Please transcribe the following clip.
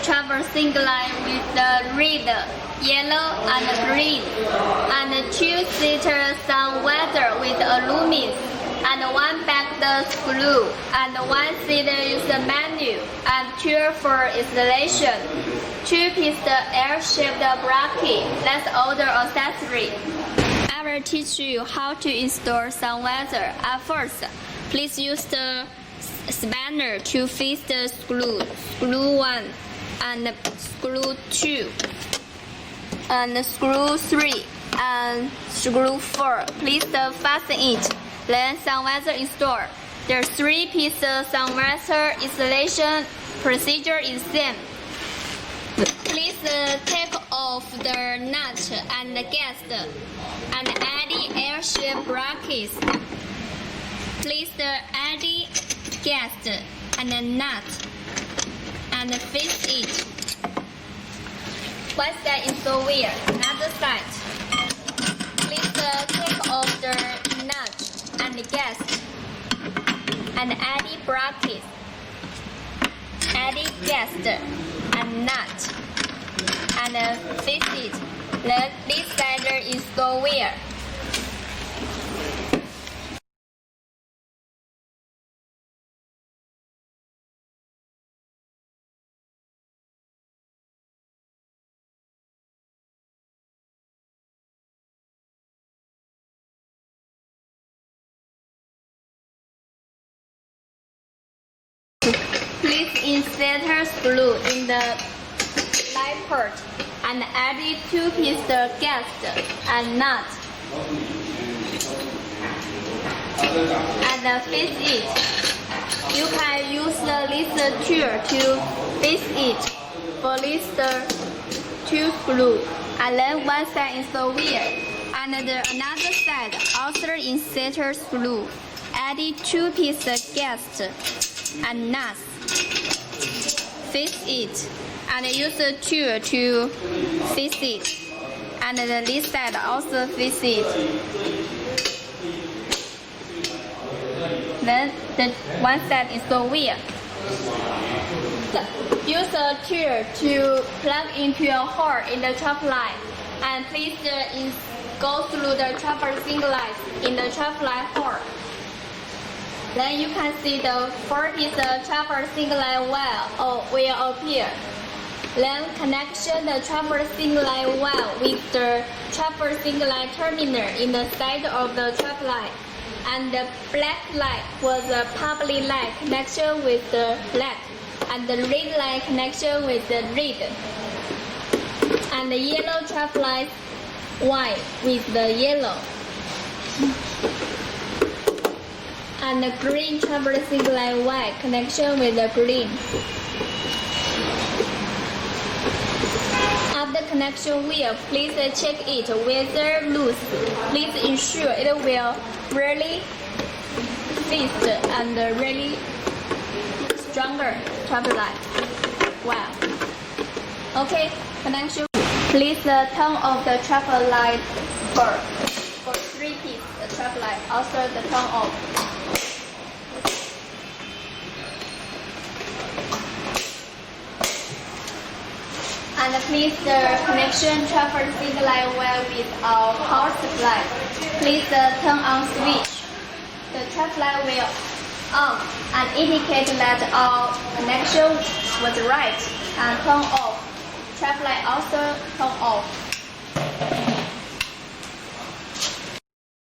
traversing line with the red, yellow, and green, and two-seater sun weather with aluminum, and one back screw, and one seater is the menu, and two for installation. Two-piece air-shaped bracket. That's all the accessory. I will teach you how to install sun weather. At first, please use the spanner to fix the screw 1 and screw 2 and screw 3 and screw 4. Please fasten it. Then sun weather install. The 3-piece sun weather installation procedure is same. Please take off the nut and the gasket and add the air-shaped brackets. Place the add the gasket and the nut and fix it. One side is so weird, another side. Please take off the nut and the gasket and add the brackets. Add the gasket and nut and fix it. This side is so weird. Place insert screw in the light port and add the 2-piece gasket and nut and fix it. You can use this tool to fix it for this 2 screws, and then one side is the wheel and another side also insert screw. Add the 2-piece gasket and nuts. Fix it and use the tool to fix it, and this side also fix it. Then the one side is the wheel. Use a tool to plug into a hole in the traffic light, and please go through the traversing light in the traffic light hole. Then you can see the 4-piece traversing line wire will appear. Then connection the traversing line wire with the traversing line terminal in the side of the traffic light. And the black light was a public light connection with the black, and the red light connection with the red. And the yellow traffic light white with the yellow. And the green traversing line white connection with the green. After connection wheel, please check it whether loose. Please ensure it will really fixed and really stronger traffic light. Wow. Okay, connection. Please turn off the traffic light for 3-piece traffic light. Also the turn off. And please connection traversing line well with our power supply. Please turn on switch. The traffic light will on and indicate that our connection was right, and turn off. Traffic light also turn off.